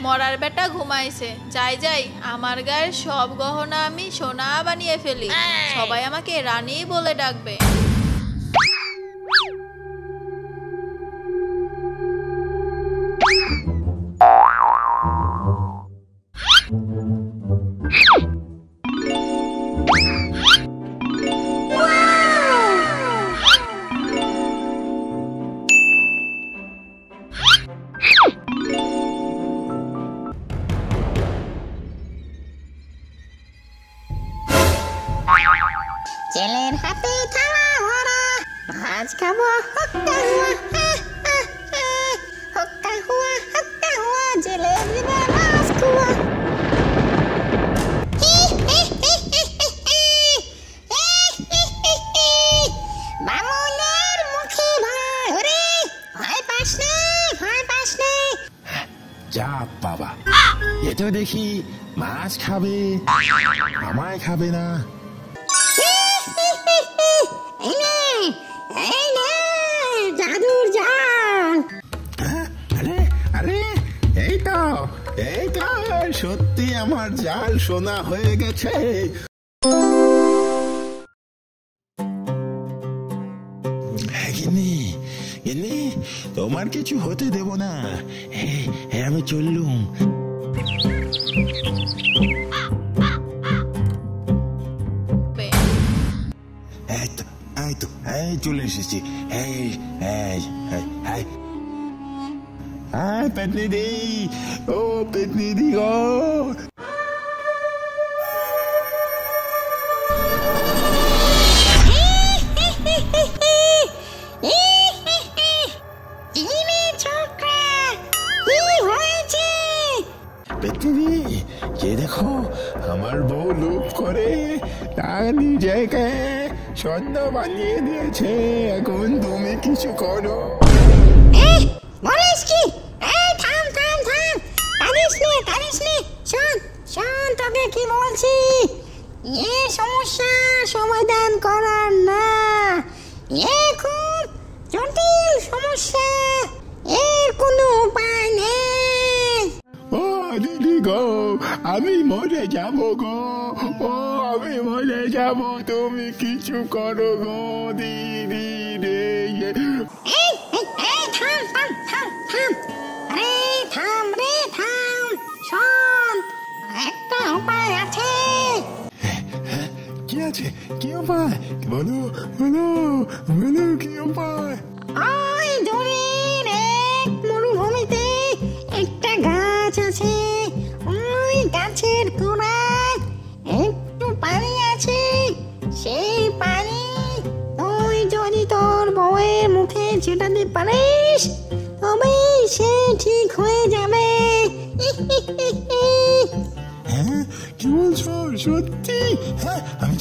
মরার বেটা ঘুমাইছে। যাই যাই, আমার গায়ের সব গহনা আমি সোনা বানিয়ে ফেলি, সবাই আমাকে রানী বলে ডাকবে। জেলের হাতে থালা ভরা মাছ খাবো, হক্কা হুয়া, হক্কা হুয়া, হক্কা হুয়া, জেলের দিনে মাছ খুয়া। বামুনের মুখে ভয়, ওরে ভয় পাস নে, ভয় পাস নে। যা বাবা, এ তো দেখি মাছ খাবে, আমায় খাবে না। জাদুর জাল। আরে আরে, এই তো সত্যি আমার জাল সোনা হয়ে গেছে। গিন্নি, তোমার কিছু হতে দেব না। আমি চললুম। চলে এসেছি। পেতনিদি, ও পেতনিদি গো, দেখো আমার বউ লোভ করে তার নিজেকে স্বর্ণ বানিয়ে দিয়েছে। এখন তুমি কিছু করো। বলিস কি? থাম থাম থাম, কাঁদিস নে। শোন তোকে কি বলছি, এ সমস্যা সমাধান করার না, এ খুব জটিল সমস্যা, এর কোনো উপায় নেই। ও দিদি গো, আমি মরে যাব গো, আমি মরে যাব, তুমি কিছু করো গো দিদি রে। থাম রে, শোন, একটা উপায় আছে। কি আছে? কি উপায়? বলো কি উপায়? ওই দূরের এক মরুভূমিতে একটা গাছ আছে, ওই গাছের গোড়ায় একটু পানি আছে, সেই পানি তুই যদি তোর বউয়ের মুখে ছেটাতে পারিস তবেই সে ঠিক হয়ে যাবে। হ্যাঁ, কি বলছো? সত্যি? হ্যাঁ, আমি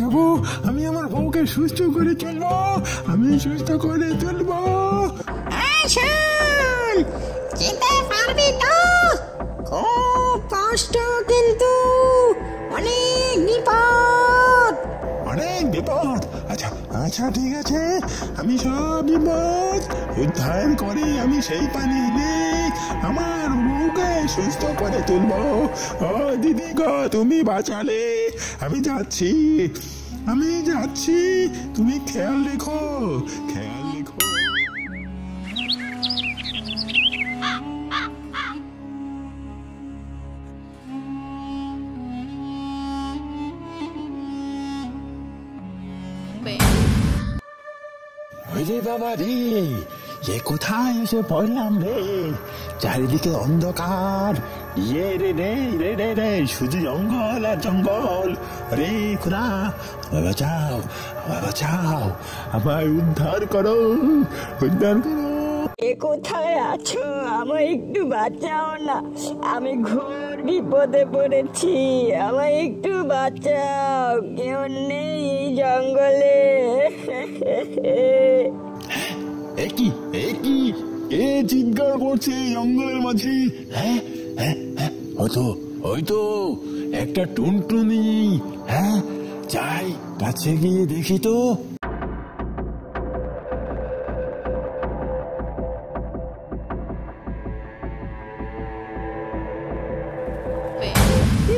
যাবো, আমি আমার বউকে সুস্থ করে তুলবো, শোন, যেতে পারবি তো? খুব কষ্ট, কিন্তু অনেক বিপদ। আচ্ছা ঠিক আছে, আমি সব বিপদ উদ্ধার করে আমি সেই পানি এনে আমার বউকে সুস্থ করে তুলবো। ও দিদি গো, তুমি বাঁচালে। আমি যাচ্ছি, তুমি খেয়াল রেখো। বাবা রে, এ কোথায় এসে পড়লাম রে? চারিদিকে অন্ধকার, রে শুধু জঙ্গল আর জঙ্গল। রে খোদা, বাঁচাও, আমায় উদ্ধার করো। এ কোথায় আছো? আমায় একটু বাঁচাও না, আমি ঘোর বিপদে পড়েছি, আমায় একটু বাঁচাও, কেউ নেই এই জঙ্গলে। কি এ চিৎকার করছে জঙ্গলের মাঝে? হ্যাঁ, হয়তো একটা টুনটুনি। হ্যাঁ, যাই কাছে গিয়ে দেখি তো।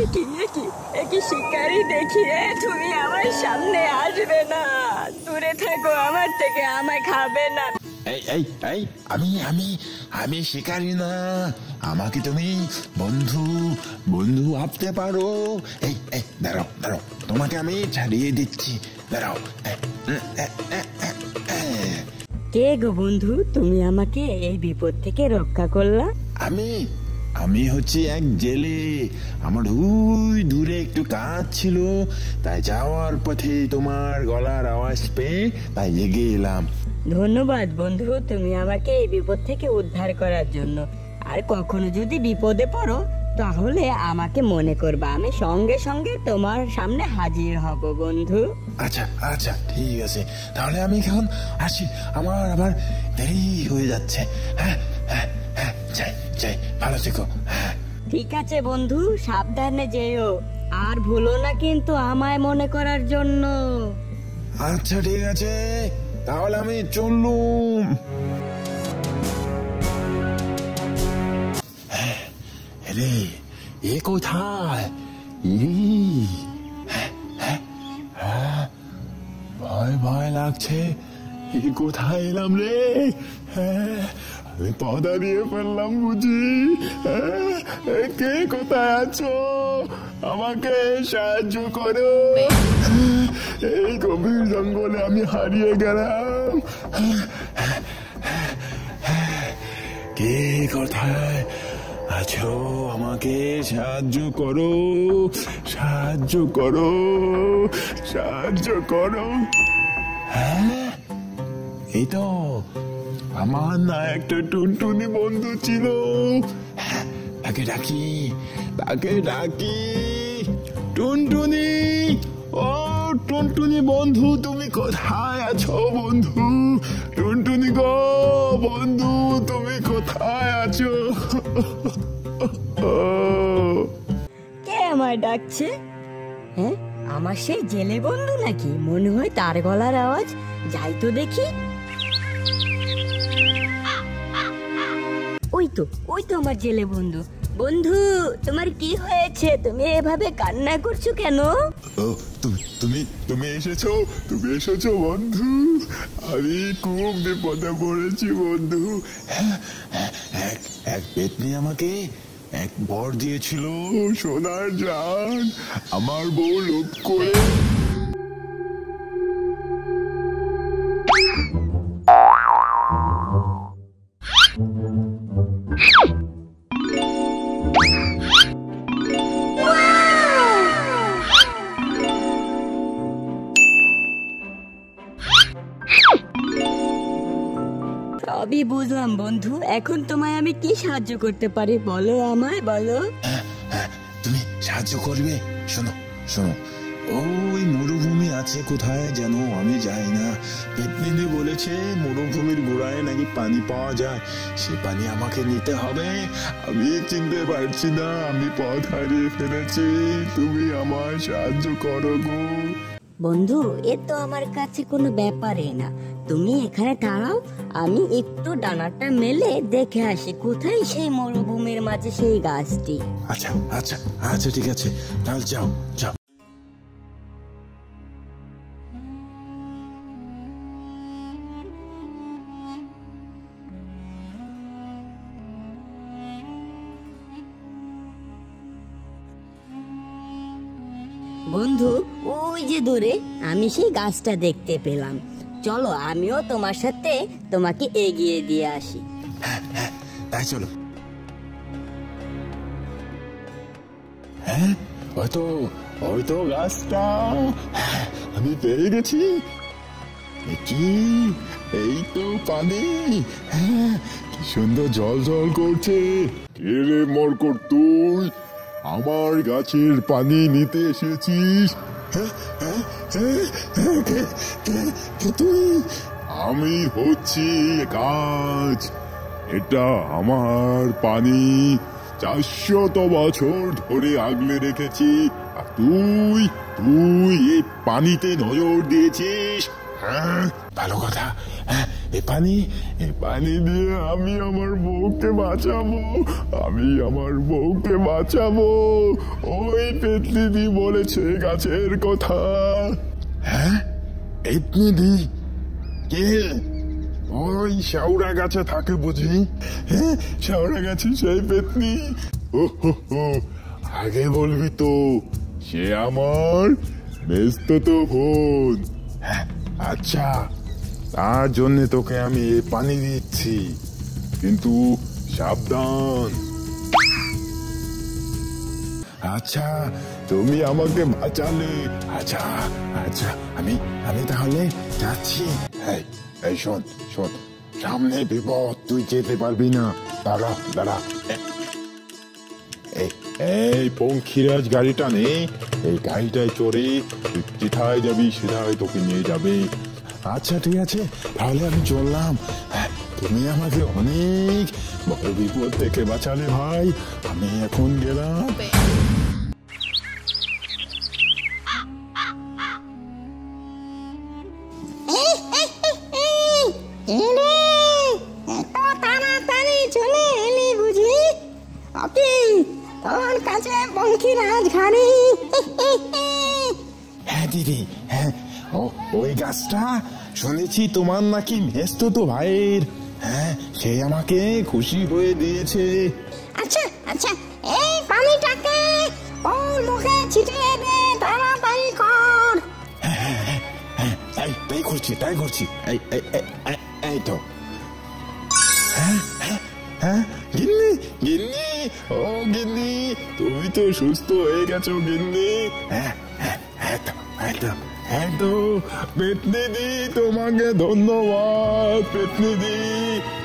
একই শিকারি দেখি রে, তুমি আমার সামনে আসবে না, দূরে থাকো আমার থেকে, আমায় খাবে না। এই এই এই আমি আমি আমি শিকারি না, আমাকে তুমি বন্ধু বন্ধু ভাবতে পারো। এই এই দাঁড়াও দাঁড়াও, তোমাকে আমি ছাড়িয়ে দিচ্ছি, দাঁড়াও। কে গো বন্ধু, তুমি আমাকে এই বিপদ থেকে রক্ষা করলা? আমি আমি হচ্ছি এক জেলে, আমার ওই দূরে একটু কাজ ছিল, তাই যাওয়ার পথে তোমার গলার আওয়াজ পেয়ে তাই এগিয়ে এলাম। ধন্যবাদ বন্ধু, তুমি আমাকে এই বিপদ থেকে উদ্ধার করার জন্য। আর কখনো যদি বিপদে পড়ো তাহলে আমাকে মনে করবা, আমি সঙ্গে সঙ্গে তোমার সামনে হাজির হব বন্ধু। আচ্ছা আচ্ছা ঠিক আছে, তাহলে আমি এখন আসি, আমার আবার দেরি হয়ে যাচ্ছে। হ্যাঁ হ্যাঁ হ্যাঁ, যাই যাই, ভালো থেকো। হ্যাঁ ঠিক আছে বন্ধু, সাবধানে যেও, আর ভুলো না কিন্তু আমায় মনে করার জন্য। আচ্ছা ঠিক আছে, তাহলে আমি চললুম। রে এ কোথায়? ভয় ভয় লাগছে, এ কোথায় এলাম রে? আমি পদা দিয়ে ফেললাম বুঝি? কে কোথায় আছো? আমাকে সাহায্য করো, এই গভীর জঙ্গলে আমি হারিয়ে গেলাম। কে কোথায় আছো? আমাকে সাহায্য করো, সাহায্য করো, সাহায্য করো। হ্যাঁ এই তো আমার না একটা টুনটুনি বন্ধু ছিল, তাকে ডাকি, তাকে ডাকি। টুনটুনি, ও টুনটুনি বন্ধু, তুমি কোথায় আছো বন্ধু? টুনটুনি গো বন্ধু, তুমি কোথায় আছো? কে আমায় ডাকছে? হ্যাঁ, আমার সেই জেলে বন্ধু নাকি? মনে হয় তার গলার আওয়াজ, যাই তো দেখি। ওই তো আমার জেলে বন্ধু। বন্ধু, তোমার কি হয়েছে? তুমি এভাবে কান্না করছো কেন? ও তুমি এসেছো, তুমি এসেছো বন্ধু, আমি খুব বিপদে পড়েছি বন্ধু। এক পেতনি আমাকে এক বর দিয়েছিল, সোনার জান, আমার বউ লোভ করে সবই বুঝলাম বন্ধু, এখন তোমায় আমি কি সাহায্য করতে পারি বলো আমায়, বলো। তুমি সাহায্য করবে? শোনো শোনো, ওই মরুভূমি আছে কোথায় যেন, আমি যাই না, পেতনি বলেছে মরুভূমির গোড়ায় নাকি পানি পাওয়া যায়, সে পানি আমাকে নিতে হবে। আমি চিনতে পারছি না, আমি পথ হারিয়ে ফেলেছি, তুমি আমায় সাহায্য করো গো। বন্ধু, এ তো আমার কাছে কোনো ব্যাপারই না, তুমি এখানে দাঁড়াও, আমি একটু ডানাটা মেলে দেখে আসি কোথায় সেই মরুভূমির মাঝে সেই গাছটি। আচ্ছা আচ্ছা আচ্ছা ঠিক আছে, তাহলে যাও যাও। বন্ধু, ওই যে দূরে আমি সেই গাছটা দেখতে পেলাম, চলো আমিও তোমার সাথে তোমাকে এগিয়ে দিয়ে আসি। তাই চলো। হ্যাঁ হয়তো গাছটা আমি পেয়ে গেছি। কি এই তো পানি, হ্যাঁ কি সুন্দর জল জল করছে। কে রে মরকট, তুই আমার গাছের পানি নিতে এসেছিস? তুই? আমি হচ্ছি গাছ, এটা আমার পানি, 400 বছর ধরে আগলে রেখেছি, আর তুই এই পানিতে নজর দিয়েছিস। হ্যাঁ ভালো কথা, এ পানি দিয়ে আমি আমার বউকে বাঁচাবো, আমি আমার বউকে বাঁচাবো। ওই পেতনিদি বলেছে গাছের কথা। হ্যাঁ, পেতনিদি কে? ওই শাওড়া গাছে থাকে বুঝি? হ্যাঁ, শাওড়া গাছে সেই পেতনি। ও হো হো, আগে বলবি তো, সে আমার মেজতো বোন। হ্যাঁ, আচ্ছা, তার জন্য তোকে আমি এ পানি দিচ্ছি, কিন্তু সাবধান। আচ্ছা, তুমি আমাকে বাঁচালে। আচ্ছা আচ্ছা, আমি তাহলে যাচ্ছি। এই শোন, সামনে বিপদ, তুই যেতে পারবি না। দাঁড়া। এই পঙ্খিরাজ গাড়িটা নে, এই গাড়িটায় চড়ে তুই যেথায় যাবি সেটাই তোকে নিয়ে যাবে। আচ্ছা ঠিক আছে, তাহলে আমি চললাম। তুমি আমাকে অনেক বড় বিপদ থেকে বাঁচালে ভাই, আমি এখন গেলাম। এত তাড়াতাড়ি চলে এলি বুঝি? আপনি তোর কাছে পঙ্খিরাজ ঘাড়ি। হ্যাঁ দিদি, হ্যাঁ, ওই গাছটা শুনেছি তোমার নাকি মেজতো ভাইয়ের। হ্যাঁ, সে আমাকে খুশি হয়ে দিয়েছে। আচ্ছা, এই পানিটাকে ওর মুখে ছিটিয়ে দে, তাড়াতাড়ি কর। তাই করছি। এই তো। হ্যাঁ, গিন্নি, ও গিন্নি, তুমি তো সুস্থ হয়ে গেছো গিন্নি। হ্যাঁ তো পেতনিদি, তোমাকে ধন্যবাদ পেতনিদি।